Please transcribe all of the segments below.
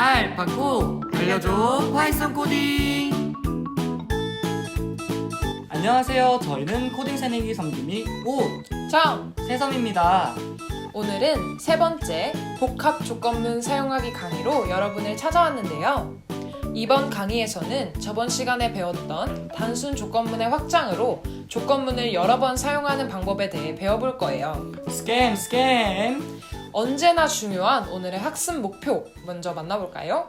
알파고 알려줘 파이썬 코딩. 안녕하세요. 저희는 코딩 새내기 섬김이 새섬입니다. 오늘은 세 번째 복합 조건문 사용하기 강의로 여러분을 찾아왔는데요. 이번 강의에서는 저번 시간에 배웠던 단순 조건문의 확장으로 조건문을 여러 번 사용하는 방법에 대해 배워볼 거예요. 스캠! 언제나 중요한 오늘의 학습 목표 먼저 만나볼까요?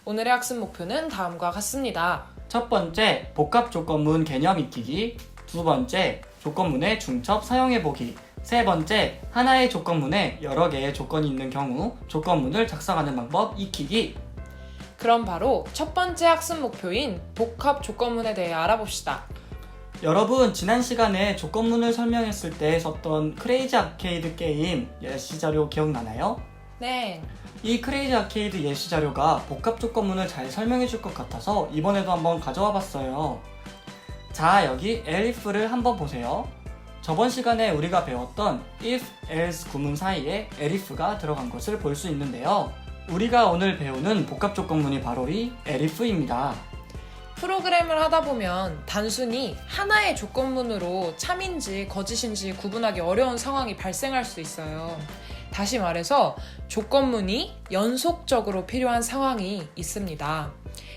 오늘의 학습 목표는 다음과 같습니다. 첫 번째, 복합 조건문 개념 익히기. 두 번째, 조건문의 중첩 사용해보기. 세 번째, 하나의 조건문에 여러 개의 조건이 있는 경우 조건문을 작성하는 방법 익히기. 그럼 바로 첫 번째 학습 목표인 복합 조건문에 대해 알아봅시다. 여러분, 지난 시간에 조건문을 설명했을 때 썼던 크레이지 아케이드 게임 예시 자료 기억나나요? 네. 이 크레이지 아케이드 예시 자료가 복합 조건문을 잘 설명해 줄 것 같아서 이번에도 한번 가져와 봤어요. 자, 여기 elif를 한번 보세요. 저번 시간에 우리가 배웠던 if, else 구문 사이에 elif가 들어간 것을 볼 수 있는데요. 우리가 오늘 배우는 복합 조건문이 바로 이 elif입니다. 프로그램을 하다 보면 단순히 하나의 조건문으로 참인지 거짓인지 구분하기 어려운 상황이 발생할 수 있어요. 다시 말해서 조건문이 연속적으로 필요한 상황이 있습니다.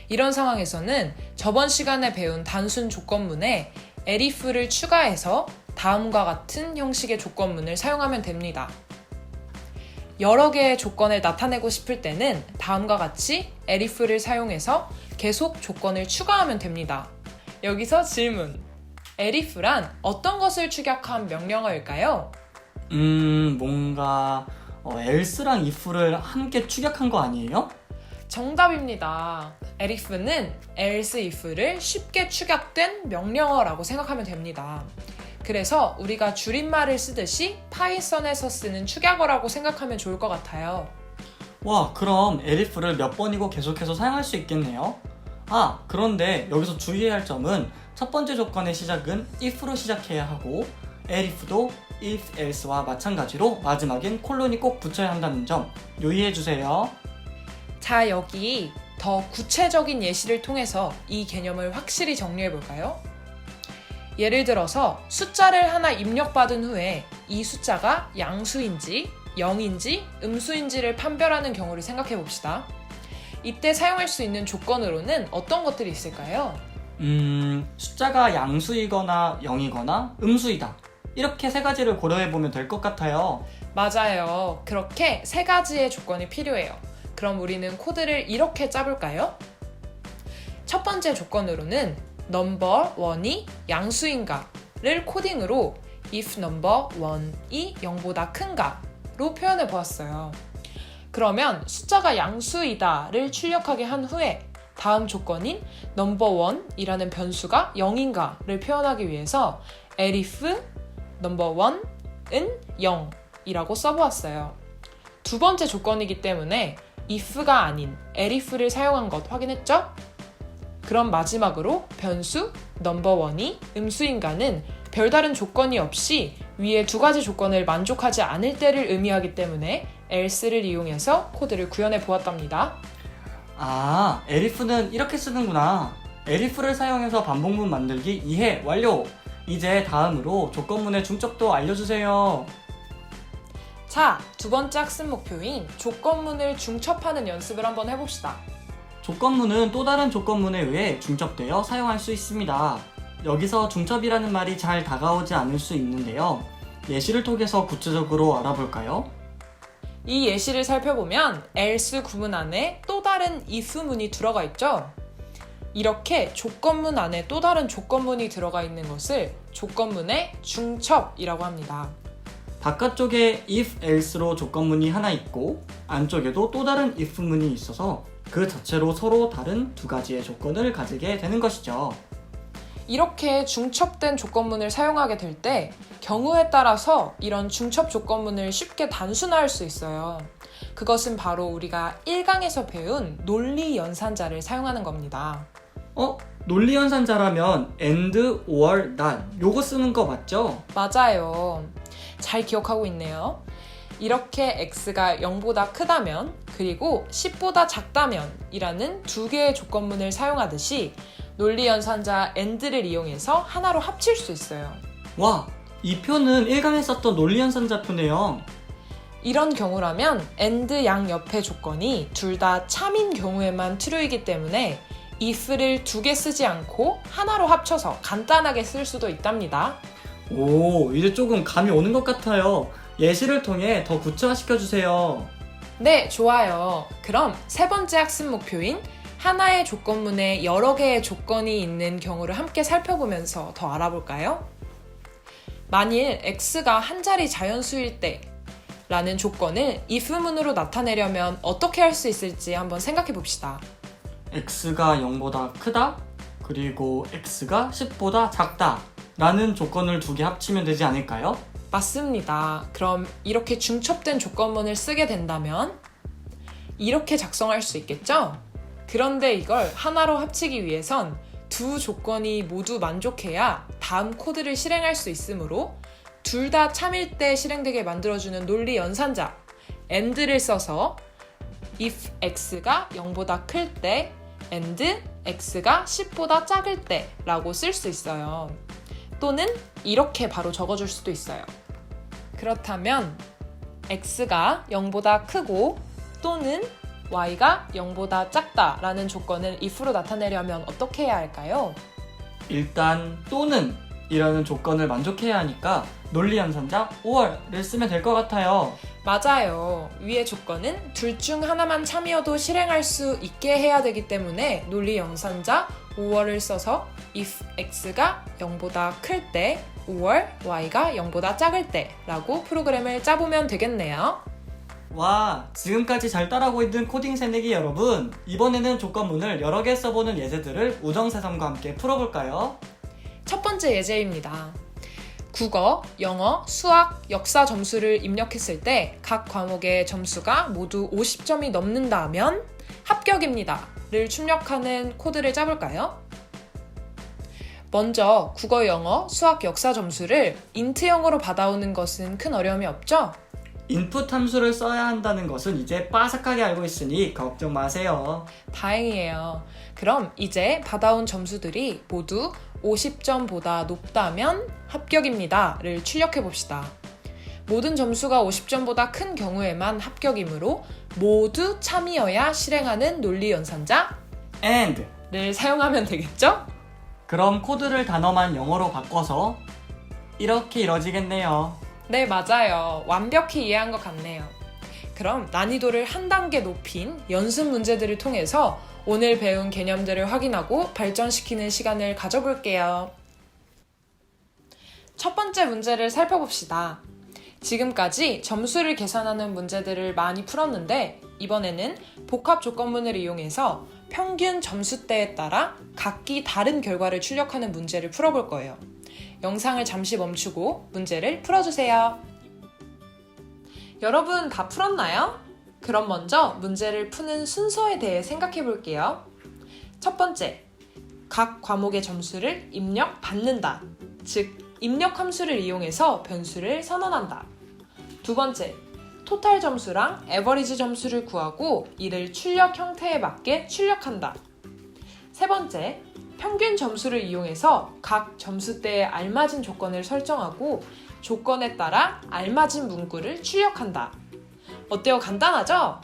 이런 상황에서는 저번 시간에 배운 단순 조건문에 elif를 추가해서 다음과 같은 형식의 조건문을 사용하면 됩니다. 여러 개의 조건을 나타내고 싶을 때는 다음과 같이 elif를 사용해서 계속 조건을 추가하면 됩니다. 여기서 질문. elif란 어떤 것을 축약한 명령어일까요? 뭔가 else랑 if를 함께 축약한 거 아니에요? 정답입니다. elif는 else, if를 쉽게 축약된 명령어라고 생각하면 됩니다. 그래서 우리가 줄임말을 쓰듯이 파이썬에서 쓰는 축약어라고 생각하면 좋을 것 같아요. 와, 그럼 elif를 몇 번이고 계속해서 사용할 수 있겠네요? 그런데 여기서 주의해야 할 점은 첫 번째 조건의 시작은 if로 시작해야 하고 elif도 if, else와 마찬가지로 마지막엔 콜론이 꼭 붙여야 한다는 점 유의해주세요. 자, 여기 더 구체적인 예시를 통해서 이 개념을 확실히 정리해 볼까요? 예를 들어서 숫자를 하나 입력받은 후에 이 숫자가 양수인지 0인지 음수인지를 판별하는 경우를 생각해 봅시다. 이때 사용할 수 있는 조건으로는 어떤 것들이 있을까요? 숫자가 양수이거나 0이거나 음수이다. 이렇게 세 가지를 고려해 보면 될 것 같아요. 맞아요. 그렇게 세 가지의 조건이 필요해요. 그럼 우리는 코드를 이렇게 짜볼까요? 첫 번째 조건으로는 넘버 1이 양수인가를 코딩으로 if 넘버 1이 0보다 큰가로 표현해 보았어요. 그러면 숫자가 양수이다를 출력하게 한 후에 다음 조건인 넘버 1이라는 변수가 0인가를 표현하기 위해서 elif 넘버 1은 0이라고 써보았어요. 두 번째 조건이기 때문에 if가 아닌 elif를 사용한 것 확인했죠? 그럼 마지막으로 변수 넘버 1이 음수인가는 별다른 조건이 없이 위에 두 가지 조건을 만족하지 않을 때를 의미하기 때문에 else를 이용해서 코드를 구현해 보았답니다. elif는 이렇게 쓰는구나. elif를 사용해서 반복문 만들기 이해 완료! 이제 다음으로 조건문의 중첩도 알려주세요. 자, 두 번째 학습 목표인 조건문을 중첩하는 연습을 한번 해봅시다. 조건문은 또 다른 조건문에 의해 중첩되어 사용할 수 있습니다. 여기서 중첩이라는 말이 잘 다가오지 않을 수 있는데요. 예시를 통해서 구체적으로 알아볼까요? 이 예시를 살펴보면 else 구문 안에 또 다른 if문이 들어가 있죠? 이렇게 조건문 안에 또 다른 조건문이 들어가 있는 것을 조건문의 중첩이라고 합니다. 바깥쪽에 if, else로 조건문이 하나 있고 안쪽에도 또 다른 if문이 있어서 그 자체로 서로 다른 두 가지의 조건을 가지게 되는 것이죠. 이렇게 중첩된 조건문을 사용하게 될 때 경우에 따라서 이런 중첩 조건문을 쉽게 단순화할 수 있어요. 그것은 바로 우리가 1강에서 배운 논리 연산자를 사용하는 겁니다. 논리 연산자라면 and, or, not 요거 쓰는 거 맞죠? 맞아요. 잘 기억하고 있네요. 이렇게 x가 0보다 크다면 그리고 10보다 작다면 이라는 두 개의 조건문을 사용하듯이 논리연산자 AND를 이용해서 하나로 합칠 수 있어요. 와, 이 표는 1강에 썼던 논리연산자표네요. 이런 경우라면 AND 양 옆의 조건이 둘 다 참인 경우에만 true이기 때문에 if를 두 개 쓰지 않고 하나로 합쳐서 간단하게 쓸 수도 있답니다. 오, 이제 조금 감이 오는 것 같아요. 예시를 통해 더 구체화시켜주세요. 네, 좋아요. 그럼 세 번째 학습 목표인 하나의 조건문에 여러 개의 조건이 있는 경우를 함께 살펴보면서 더 알아볼까요? 만일 x가 한 자리 자연수일 때 라는 조건을 if문으로 나타내려면 어떻게 할 수 있을지 한번 생각해 봅시다. x가 0보다 크다, 그리고 x가 10보다 작다 라는 조건을 두 개 합치면 되지 않을까요? 맞습니다. 그럼 이렇게 중첩된 조건문을 쓰게 된다면 이렇게 작성할 수 있겠죠? 그런데 이걸 하나로 합치기 위해선 두 조건이 모두 만족해야 다음 코드를 실행할 수 있으므로 둘 다 참일 때 실행되게 만들어주는 논리 연산자 AND를 써서 if x가 0보다 클 때 and x가 10보다 작을 때 라고 쓸 수 있어요. 또는 이렇게 바로 적어줄 수도 있어요. 그렇다면 x가 0보다 크고 또는 y가 0보다 작다 라는 조건을 if로 나타내려면 어떻게 해야 할까요? 일단 또는 이라는 조건을 만족해야 하니까 논리연산자 or를 쓰면 될 것 같아요. 맞아요. 위의 조건은 둘 중 하나만 참이어도 실행할 수 있게 해야 되기 때문에 논리 연산자 or를 써서 if x가 0보다 클 때 or y가 0보다 작을 때 라고 프로그램을 짜보면 되겠네요. 와, 지금까지 잘 따라하고 있는 코딩 새내기 여러분, 이번에는 조건문을 여러 개 써보는 예제들을 우정세sam과 함께 풀어볼까요? 첫 번째 예제입니다. 국어, 영어, 수학, 역사 점수를 입력했을 때 각 과목의 점수가 모두 50점이 넘는다면 합격입니다 를 출력하는 코드를 짜볼까요? 먼저 국어, 영어, 수학, 역사 점수를 int형으로 받아오는 것은 큰 어려움이 없죠? 인풋 함수를 써야 한다는 것은 이제 빠삭하게 알고 있으니 걱정 마세요. 다행이에요. 그럼 이제 받아온 점수들이 모두 50점보다 높다면 합격입니다 를 출력해 봅시다. 모든 점수가 50점보다 큰 경우에만 합격이므로 모두 참이어야 실행하는 논리 연산자 and 를 사용하면 되겠죠? 그럼 코드를 단어만 영어로 바꿔서 이렇게 이뤄지겠네요. 네, 맞아요. 완벽히 이해한 것 같네요. 그럼 난이도를 한 단계 높인 연습 문제들을 통해서 오늘 배운 개념들을 확인하고 발전시키는 시간을 가져볼게요. 첫 번째 문제를 살펴봅시다. 지금까지 점수를 계산하는 문제들을 많이 풀었는데 이번에는 복합 조건문을 이용해서 평균 점수대에 따라 각기 다른 결과를 출력하는 문제를 풀어볼 거예요. 영상을 잠시 멈추고 문제를 풀어주세요. 여러분 다 풀었나요? 그럼 먼저 문제를 푸는 순서에 대해 생각해 볼게요. 첫 번째, 각 과목의 점수를 입력받는다. 즉, 입력 함수를 이용해서 변수를 선언한다. 두 번째, 토탈 점수랑 에버리지 점수를 구하고 이를 출력 형태에 맞게 출력한다. 세 번째, 평균 점수를 이용해서 각 점수대에 알맞은 조건을 설정하고 조건에 따라 알맞은 문구를 출력한다. 어때요? 간단하죠?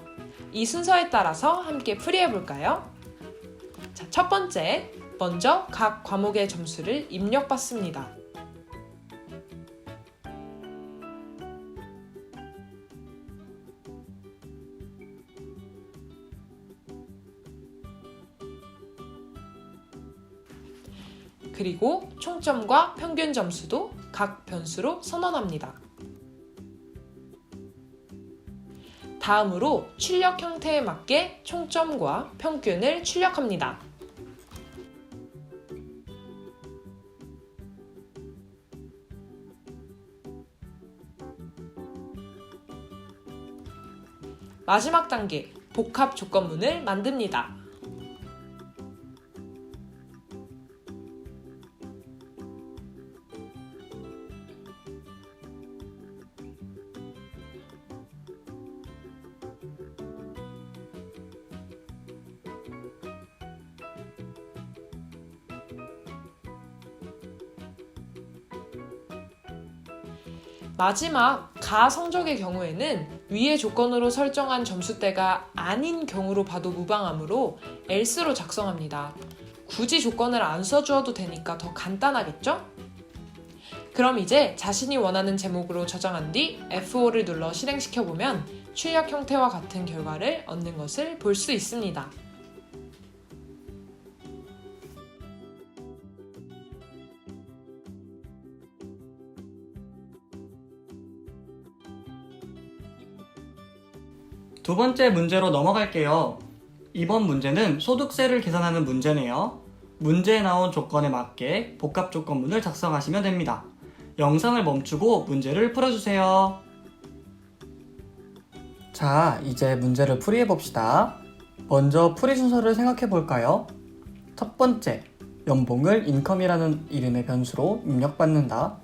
이 순서에 따라서 함께 풀이해볼까요? 자, 첫 번째, 먼저 각 과목의 점수를 입력받습니다. 그리고 총점과 평균 점수도 각 변수로 선언합니다. 다음으로 출력 형태에 맞게 총점과 평균을 출력합니다. 마지막 단계, 복합 조건문을 만듭니다. 마지막 가 성적의 경우에는 위의 조건으로 설정한 점수대가 아닌 경우로 봐도 무방하므로 else로 작성합니다. 굳이 조건을 안 써주어도 되니까 더 간단하겠죠? 그럼 이제 자신이 원하는 제목으로 저장한 뒤 F5를 눌러 실행시켜보면 출력 형태와 같은 결과를 얻는 것을 볼 수 있습니다. 두 번째 문제로 넘어갈게요. 이번 문제는 소득세를 계산하는 문제네요. 문제에 나온 조건에 맞게 복합 조건문을 작성하시면 됩니다. 영상을 멈추고 문제를 풀어주세요. 자, 이제 문제를 풀이해 봅시다. 먼저 풀이 순서를 생각해 볼까요? 첫 번째, 연봉을 인컴이라는 이름의 변수로 입력받는다.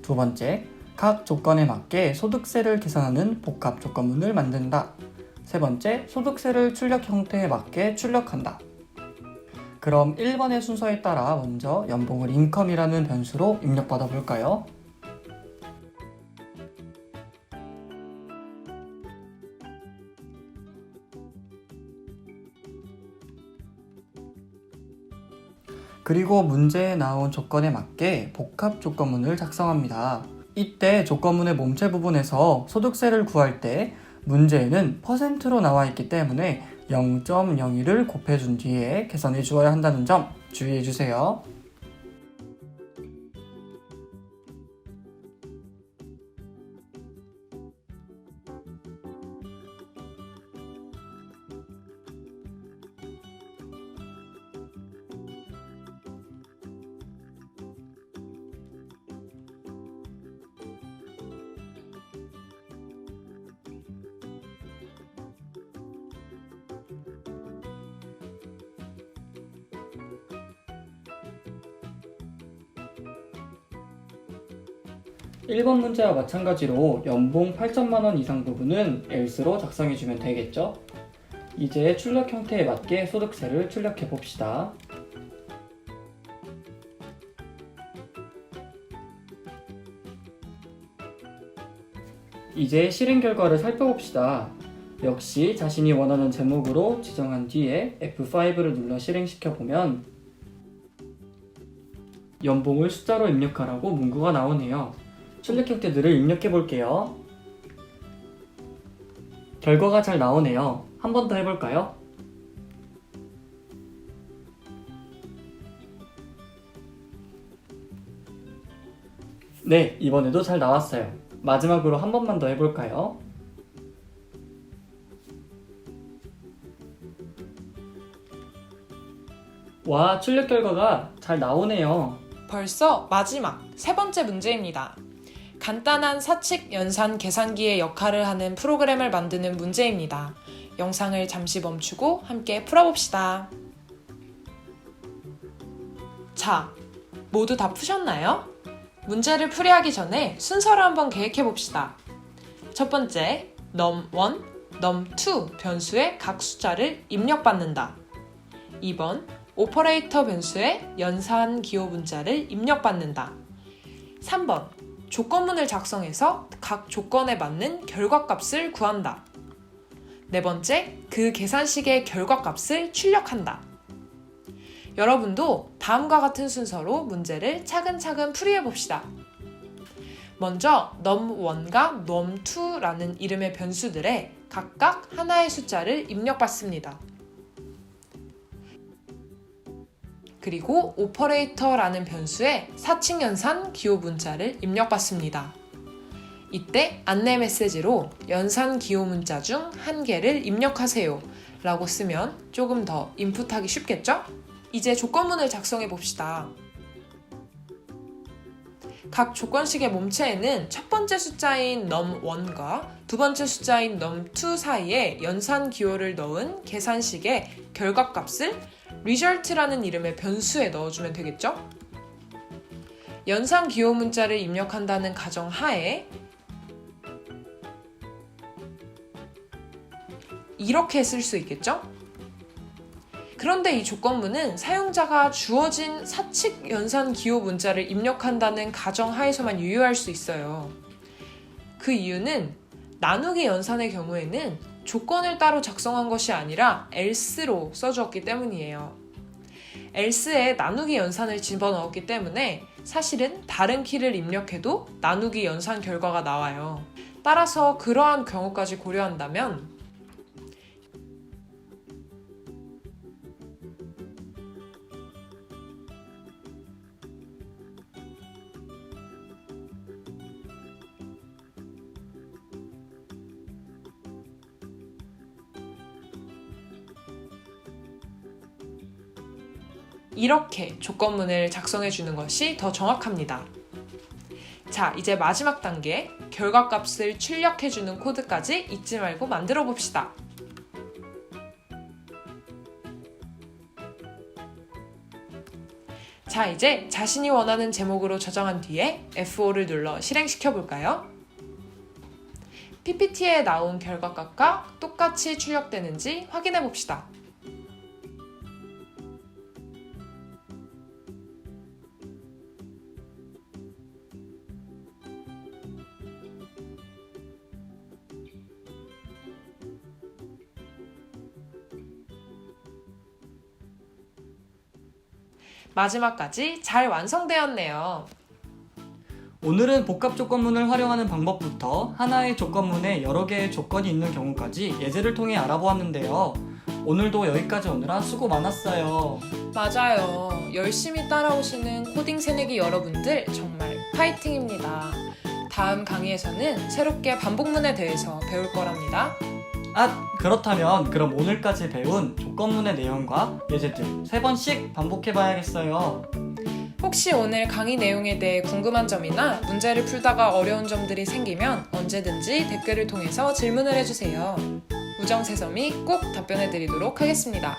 두 번째, 각 조건에 맞게 소득세를 계산하는 복합 조건문을 만든다. 세 번째, 소득세를 출력 형태에 맞게 출력한다. 그럼 1번의 순서에 따라 먼저 연봉을 인컴이라는 변수로 입력받아 볼까요? 그리고 문제에 나온 조건에 맞게 복합 조건문을 작성합니다. 이때 조건문의 몸체 부분에서 소득세를 구할 때 문제에는 %로 나와 있기 때문에 0.01을 곱해준 뒤에 계산해 주어야 한다는 점 주의해 주세요. (1번) 문제와 마찬가지로 연봉 8천만원 이상 부분은 else로 작성해주면 되겠죠? 이제 출력 형태에 맞게 소득세를 출력해 봅시다. 이제 실행 결과를 살펴봅시다. 역시 자신이 원하는 제목으로 지정한 뒤에 F5를 눌러 실행시켜보면 연봉을 숫자로 입력하라고 문구가 나오네요. 출력 형태들을 입력해 볼게요. 결과가 잘 나오네요. 한 번 더 해볼까요? 네, 이번에도 잘 나왔어요. 마지막으로 한 번만 더 해볼까요? 와, 출력 결과가 잘 나오네요. 벌써 마지막 세 번째 문제입니다. 간단한 사칙 연산 계산기의 역할을 하는 프로그램을 만드는 문제입니다. 영상을 잠시 멈추고 함께 풀어봅시다. 자, 모두 다 푸셨나요? 문제를 풀이하기 전에 순서를 한번 계획해봅시다. 첫 번째, num1, num2 변수의 각 숫자를 입력받는다. 2번, 오퍼레이터 변수의 연산 기호 문자를 입력받는다. 3번, 조건문을 작성해서 각 조건에 맞는 결과값을 구한다. 네 번째, 그 계산식의 결과값을 출력한다. 여러분도 다음과 같은 순서로 문제를 차근차근 풀이해봅시다. 먼저 num1과 num2라는 이름의 변수들에 각각 하나의 숫자를 입력받습니다. 그리고 오퍼레이터라는 변수에 사칙 연산 기호 문자를 입력받습니다. 이때 안내 메시지로 연산 기호 문자 중 한 개를 입력하세요 라고 쓰면 조금 더 인풋하기 쉽겠죠? 이제 조건문을 작성해 봅시다. 각 조건식의 몸체에는 첫 번째 숫자인 num1과 두 번째 숫자인 num2 사이에 연산 기호를 넣은 계산식의 결과값을 result라는 이름의 변수에 넣어주면 되겠죠? 연산 기호 문자를 입력한다는 가정 하에 이렇게 쓸 수 있겠죠? 그런데 이 조건문은 사용자가 주어진 사칙 연산 기호 문자를 입력한다는 가정 하에서만 유효할 수 있어요. 그 이유는 나누기 연산의 경우에는 조건을 따로 작성한 것이 아니라 else로 써주었기 때문이에요. else에 나누기 연산을 집어넣었기 때문에 사실은 다른 키를 입력해도 나누기 연산 결과가 나와요. 따라서 그러한 경우까지 고려한다면 이렇게 조건문을 작성해 주는 것이 더 정확합니다. 자, 이제 마지막 단계, 결과값을 출력해 주는 코드까지 잊지 말고 만들어 봅시다. 자, 이제 자신이 원하는 제목으로 저장한 뒤에 F5를 눌러 실행시켜 볼까요? PPT에 나온 결과값과 똑같이 출력되는지 확인해 봅시다. 마지막까지 잘 완성되었네요. 오늘은 복합 조건문을 활용하는 방법부터 하나의 조건문에 여러 개의 조건이 있는 경우까지 예제를 통해 알아보았는데요. 오늘도 여기까지 오느라 수고 많았어요. 맞아요. 열심히 따라오시는 코딩 새내기 여러분들 정말 파이팅입니다. 다음 강의에서는 새롭게 반복문에 대해서 배울 거랍니다. 그렇다면 그럼 오늘까지 배운 조건문의 내용과 예제들 3번씩 반복해봐야겠어요. 혹시 오늘 강의 내용에 대해 궁금한 점이나 문제를 풀다가 어려운 점들이 생기면 언제든지 댓글을 통해서 질문을 해주세요. 우정새섬이 꼭 답변해드리도록 하겠습니다.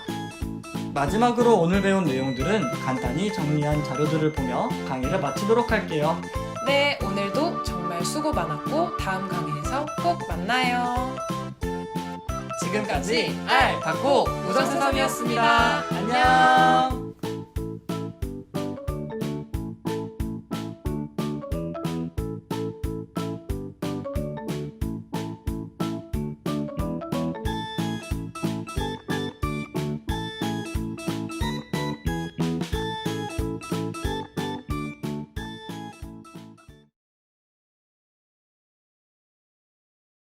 마지막으로 오늘 배운 내용들은 간단히 정리한 자료들을 보며 강의를 마치도록 할게요. 네, 오늘도 정말 수고 많았고 다음 강의에서 꼭 만나요. 지금까지 알바고 우정새섬이었습니다. 안녕.